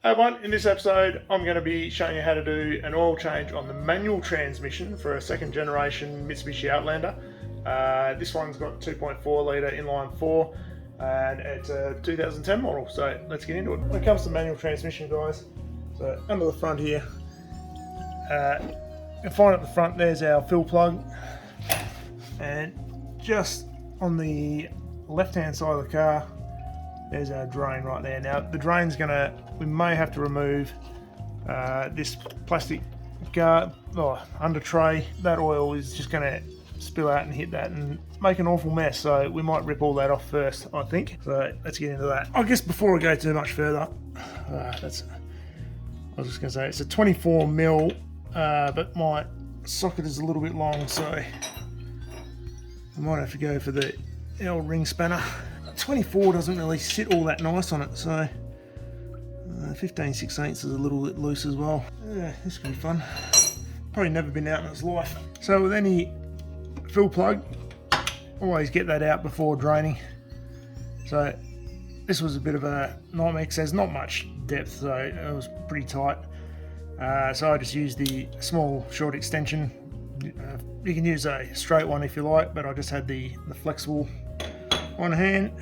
Hey everyone, in this episode I'm going to be showing you how to do an oil change on the manual transmission for a second generation Mitsubishi Outlander. This one's got 2.4 litre inline 4 and it's a 2010 model, so let's get into it. When it comes to manual transmission, guys, so under the front here, you'll find at the front there's our fill plug, and just on the left hand side of the car there's our drain right there. Now the drain's we may have to remove this plastic under tray. That oil is just gonna spill out and hit that and make an awful mess, so we might rip all that off first, I think. So let's get into that. I guess before I go too much further, I was just gonna say it's a 24mm, but my socket is a little bit long, so I might have to go for the L ring spanner. 24 doesn't really sit all that nice on it, so 15/16 is a little bit loose as well. Yeah, this could be fun. Probably never been out in its life. So with any fill plug, always get that out before draining. So this was a bit of a nightmare because there's not much depth, so it was pretty tight. So I just used the small short extension. You can use a straight one if you like, but I just had the flexible on hand,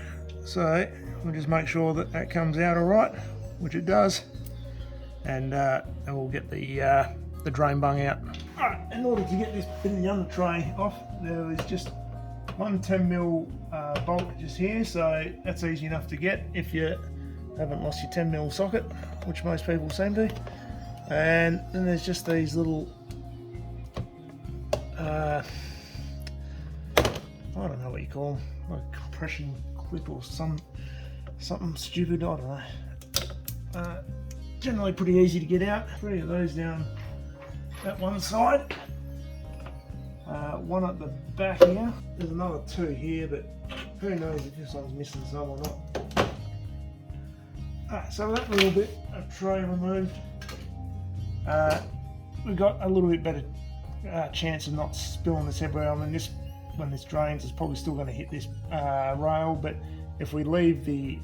so we'll just make sure that that comes out all right, which it does, and we'll get the drain bung out. Alright, in order to get this bit of the under tray off, there is just one 10mm bolt just here, so that's easy enough to get if you haven't lost your 10mm socket, which most people seem to. And then there's just these little I don't know what you call them, like a compression clip or something stupid, I don't know. Generally pretty easy to get out. 3 of those down that one side, one at the back here. There's another 2 here, but who knows if this one's missing some or not. So that little bit of tray removed, we've got a little bit better chance of not spilling this everywhere. I mean, when this drains, it's probably still going to hit this rail, but if we leave the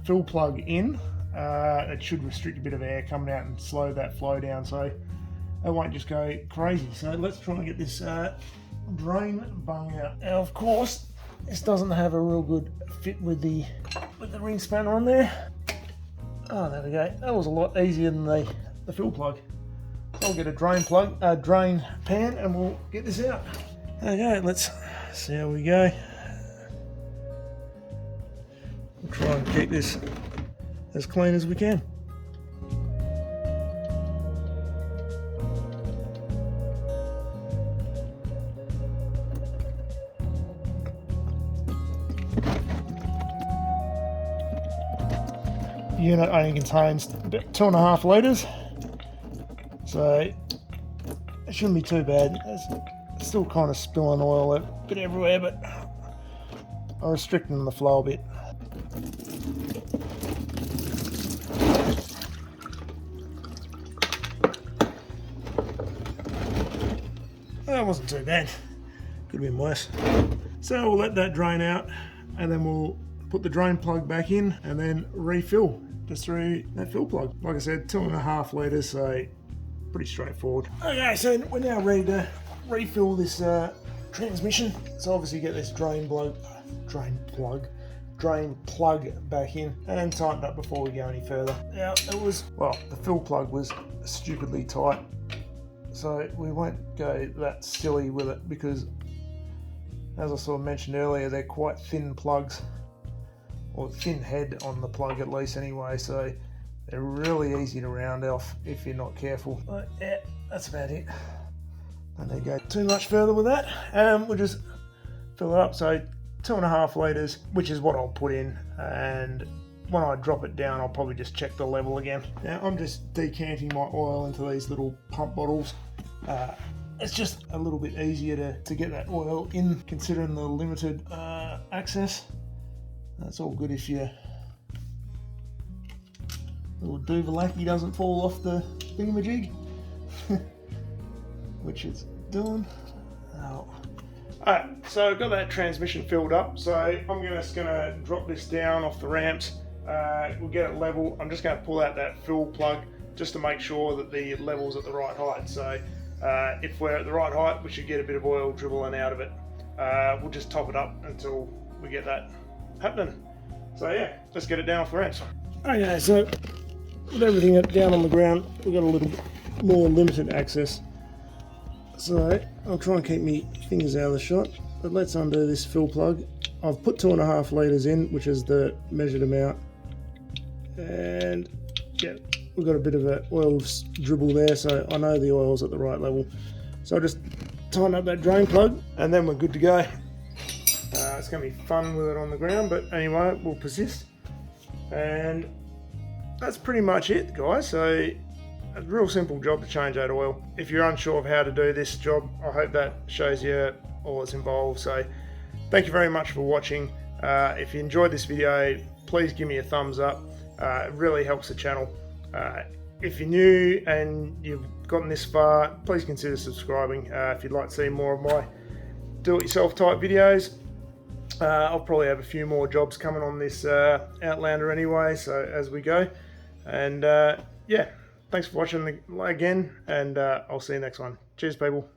fill plug in, it should restrict a bit of air coming out and slow that flow down, so it won't just go crazy. So let's try and get this drain bung out. Now, of course, this doesn't have a real good fit with the ring spanner on there. Oh, there we go. That was a lot easier than the fill plug. So I'll get a drain pan, and we'll get this out. Okay, let's see how we go. We'll try and keep this as clean as we can. The unit only contains about 2.5 litres, so it shouldn't be too bad. It's still kind of spilling oil a bit everywhere, but I'm restricting the flow a bit. That wasn't too bad. Could have been worse. So we'll let that drain out, and then we'll put the drain plug back in and then refill just through that fill plug. Like I said, 2.5 litres, so pretty straightforward. Okay, so we're now ready to refill this transmission. So obviously get this drain plug back in and tightened up before we go any further. Now the fill plug was stupidly tight, so we won't go that silly with it because, as I sort of mentioned earlier, they're quite thin plugs, or thin head on the plug at least anyway, so they're really easy to round off if you're not careful. But yeah, that's about it. Don't need to go too much further with that. We'll just fill it up, so 2.5 litres, which is what I'll put in, and when I drop it down I'll probably just check the level again. Now I'm just decanting my oil into these little pump bottles. It's just a little bit easier to get that oil in, considering the limited access. That's all good if your little Duvalaki doesn't fall off the thingamajig, which it's doing. Oh. Alright, so I've got that transmission filled up, so I'm just going to drop this down off the ramps we'll get it level. I'm just going to pull out that fill plug just to make sure that the level's at the right height. So if we're at the right height, we should get a bit of oil dribbling out of it. We'll just top it up until we get that happening. So yeah, let's get it down off the ramps. Okay, so with everything down on the ground, we've got a little bit more limited access. So I'll try and keep my fingers out of the shot, but let's undo this fill plug. I've put 2.5 litres in, which is the measured amount. And yeah, we've got a bit of an oil dribble there, so I know the oil's at the right level. So I'll just tighten up that drain plug and then we're good to go. It's going to be fun with it on the ground, but anyway, we'll persist. And that's pretty much it, guys. So a real simple job to change that oil. If you're unsure of how to do this job, I hope that shows you all that's involved. So thank you very much for watching. If you enjoyed this video, please give me a thumbs up. It really helps the channel. If you're new and you've gotten this far, please consider subscribing if you'd like to see more of my do-it-yourself type videos. I'll probably have a few more jobs coming on this Outlander anyway, so as we go. And yeah, thanks for watching again, and I'll see you next one. Cheers, people.